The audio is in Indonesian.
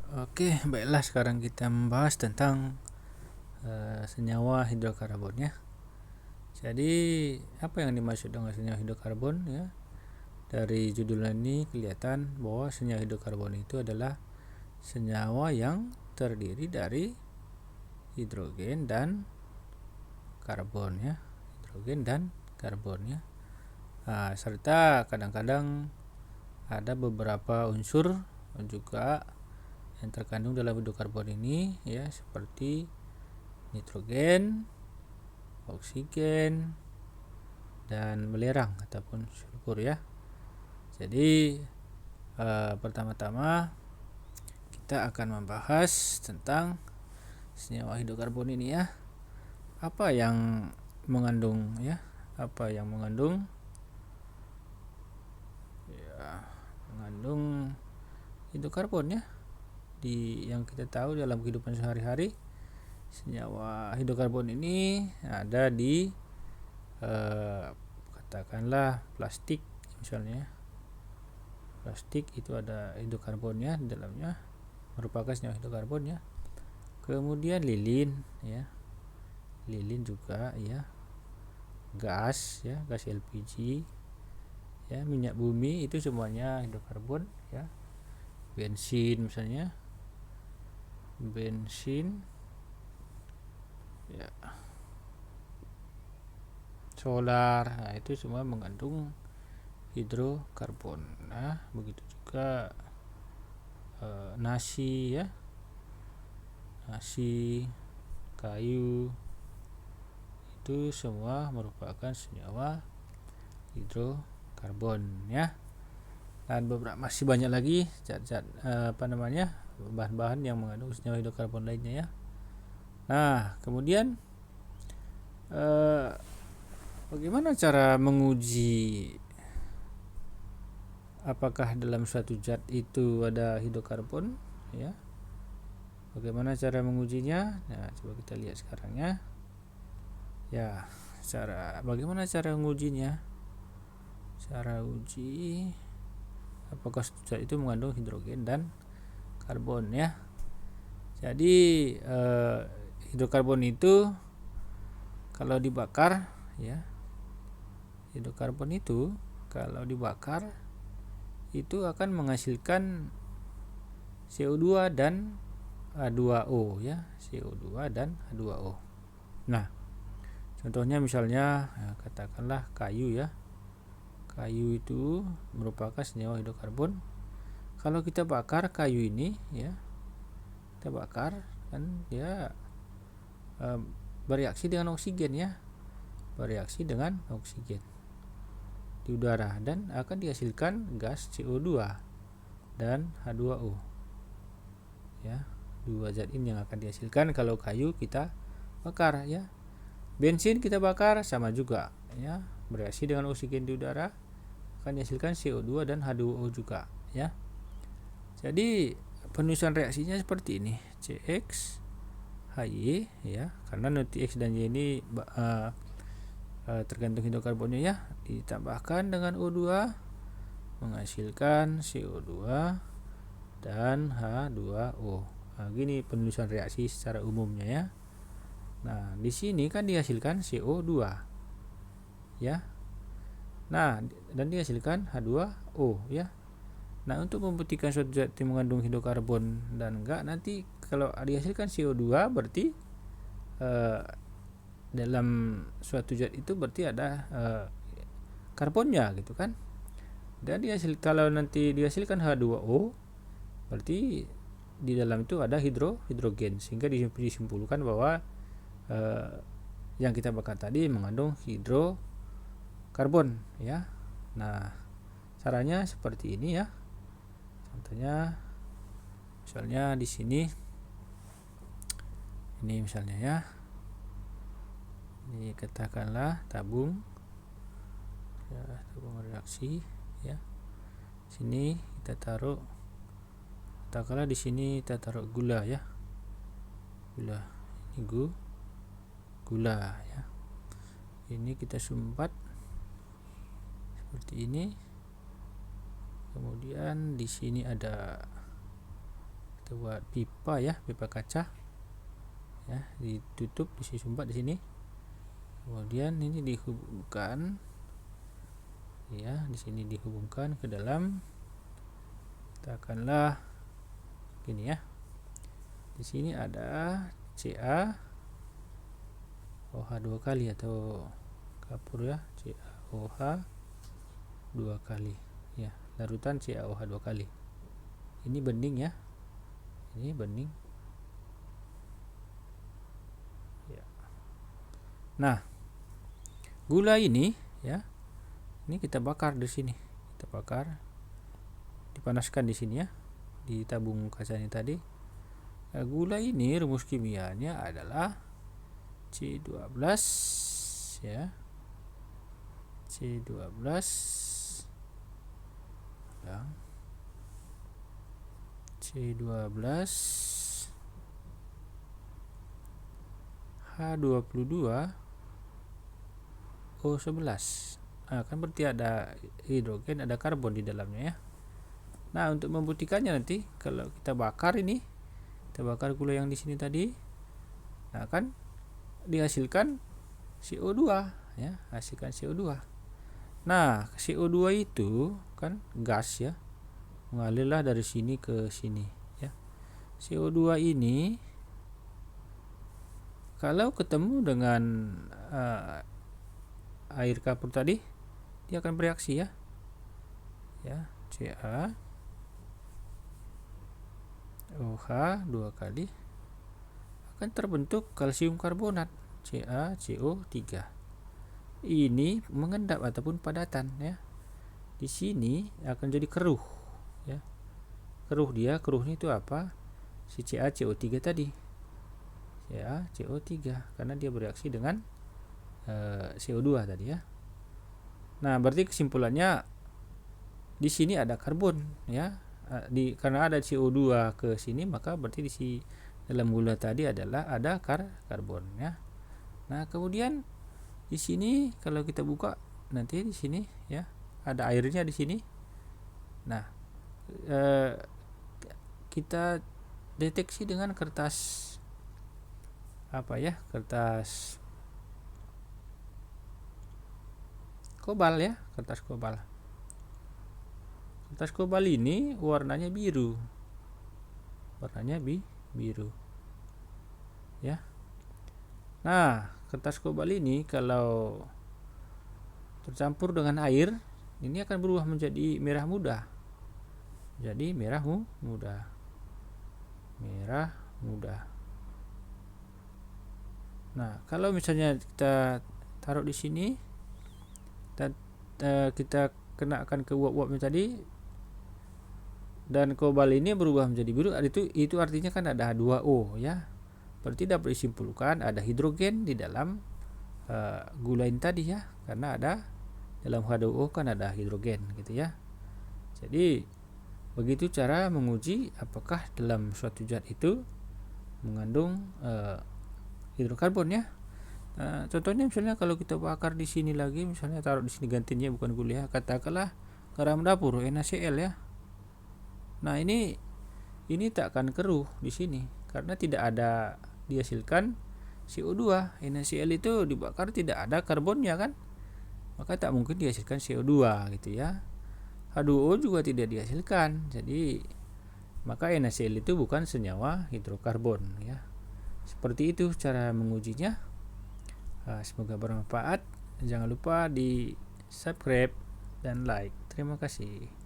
Oke, baiklah sekarang kita membahas tentang senyawa hidrokarbon ya. Jadi, apa yang dimaksud dengan senyawa hidrokarbon ya? Dari judul ini kelihatan bahwa senyawa hidrokarbon itu adalah senyawa yang terdiri dari hidrogen dan karbon ya. Hidrogen dan karbon ya. Serta kadang-kadang ada beberapa unsur juga yang terkandung dalam hidrokarbon ini ya, seperti nitrogen, oksigen, dan belerang ataupun sulfur ya. Jadi pertama-tama kita akan membahas tentang senyawa hidrokarbon ini ya. Apa yang mengandung ya? Apa yang mengandung hidrokarbon ya? Yang kita tahu dalam kehidupan sehari-hari, senyawa hidrokarbon ini ada di katakanlah plastik misalnya. Plastik itu ada hidrokarbonnya di dalamnya, merupakan senyawa hidrokarbon ya. Kemudian lilin ya. Lilin juga ya. Gas ya, gas LPG ya, minyak bumi itu semuanya hidrokarbon ya. Bensin misalnya. Bensin ya. Solar, nah itu semua mengandung hidrokarbon. Nah, begitu juga nasi ya. Nasi, kayu, itu semua merupakan senyawa hidrokarbon ya. Dan masih banyak lagi zat-zat bahan-bahan yang mengandung senyawa hidrokarbon lainnya ya. Nah, kemudian bagaimana cara menguji apakah dalam suatu zat itu ada hidrokarbon ya? Bagaimana cara mengujinya? Nah, coba kita lihat sekarang ya. Ya, bagaimana cara mengujinya? Cara uji apakah zat itu mengandung hidrogen dan karbon ya. Jadi hidrokarbon itu kalau dibakar ya, hidrokarbon itu kalau dibakar itu akan menghasilkan CO2 dan H2O ya, CO2 dan H2O. Nah, contohnya misalnya katakanlah kayu ya. Kayu itu merupakan senyawa hidrokarbon. Kalau kita bakar kayu ini ya, kita bakar kan dia bereaksi dengan oksigen ya. Bereaksi dengan oksigen di udara dan akan dihasilkan gas CO2 dan H2O ya. Dua zat ini yang akan dihasilkan kalau kayu kita bakar ya. Bensin kita bakar sama juga ya, bereaksi dengan oksigen di udara akan dihasilkan CO2 dan H2O juga ya. Jadi penulisan reaksinya seperti ini, CX HY ya, karena nanti X dan Y ini tergantung hidrokarbonnya ya, ditambahkan dengan O2 menghasilkan CO2 dan H2O. Nah, gini penulisan reaksi secara umumnya ya. Nah, di sini kan dihasilkan CO2 ya. Nah, dan dihasilkan H2O ya. Nah, untuk membuktikan suatu zat yang mengandung hidrokarbon dan enggak, nanti kalau dihasilkan CO2 berarti dalam suatu zat itu berarti ada karbonnya gitu kan. Dan kalau nanti dihasilkan H2O berarti di dalam itu ada hidrogen, sehingga disimpulkan bahwa yang kita bakar tadi mengandung hidrokarbon ya. Nah, caranya seperti ini ya. Contohnya misalnya di sini ini misalnya ya. Ini katakanlah tabung ya, tabung reaksi ya. Sini kita taruh, katakanlah di sini kita taruh gula ya. Gula. Ini gula ya. Ini kita sumbat seperti ini. Kemudian di sini ada kita buat pipa ya, pipa kaca ya, ditutup di sini, sumbat di sini, kemudian ini dihubungkan ya, di sini dihubungkan ke dalam, katakanlah gini ya, di sini ada Ca OH 2 kali atau kapur ya, CaOH 2 kali ya, larutan CaOH 2 kali. Ini bening ya, ini bening ya. Nah, gula ini ya, ini kita bakar di sini, kita bakar, dipanaskan di sini ya, di tabung kaca ini tadi. Nah, gula ini rumus kimianya adalah C12 ya, C12 ya, C12 H22 O11. Nah, kan berarti ada hidrogen, ada karbon di dalamnya ya. Nah, untuk membuktikannya nanti kalau kita bakar ini, kita bakar gula yang di sini tadi, nah kan dihasilkan CO2 ya, hasilkan CO2. Nah, CO2 itu kan gas ya, mengalirlah dari sini ke sini ya. CO2 ini kalau ketemu dengan air kapur tadi, dia akan bereaksi ya. Ya, Ca OH 2 kali akan terbentuk kalsium karbonat CaCO3. Ini mengendap ataupun padatan ya. Di sini akan jadi keruh ya. Keruhnya itu apa? Si CaCO3 tadi. CaCO3 karena dia bereaksi dengan CO2 tadi ya. Nah, berarti kesimpulannya di sini ada karbon ya. Karena ada CO2 ke sini, maka berarti di dalam gula tadi adalah ada karbon ya. Nah, kemudian di sini kalau kita buka nanti di sini ya, ada airnya di sini. Nah, kita deteksi dengan kertas apa ya, kertas kobal ya, kertas kobal. Kertas kobal ini warnanya biru, biru ya. Nah, kertas kobal ini kalau tercampur dengan air, ini akan berubah menjadi merah muda. Jadi merah muda. Nah, kalau misalnya kita taruh di sini dan kita kenakan ke uap-uapnya tadi, dan kobal ini berubah menjadi biru, itu artinya kan ada H2O ya. Berarti dapat disimpulkan ada hidrogen di dalam gula ini tadi ya, karena ada dalam H2O kan ada hidrogen gitu ya. Jadi begitu cara menguji apakah dalam suatu zat itu mengandung hidrokarbon ya. Contohnya misalnya kalau kita bakar di sini lagi, misalnya taruh di sini gantinya bukan gula ya, katakanlah garam dapur NaCl ya. Nah, ini tak akan keruh di sini karena tidak ada dihasilkan CO2. NaCl itu dibakar tidak ada karbonnya kan, maka tak mungkin dihasilkan CO2 gitu ya. H2O juga tidak dihasilkan, jadi maka NaCl itu bukan senyawa hidrokarbon ya. Seperti itu cara mengujinya. Semoga bermanfaat. Jangan lupa di subscribe dan like. Terima kasih.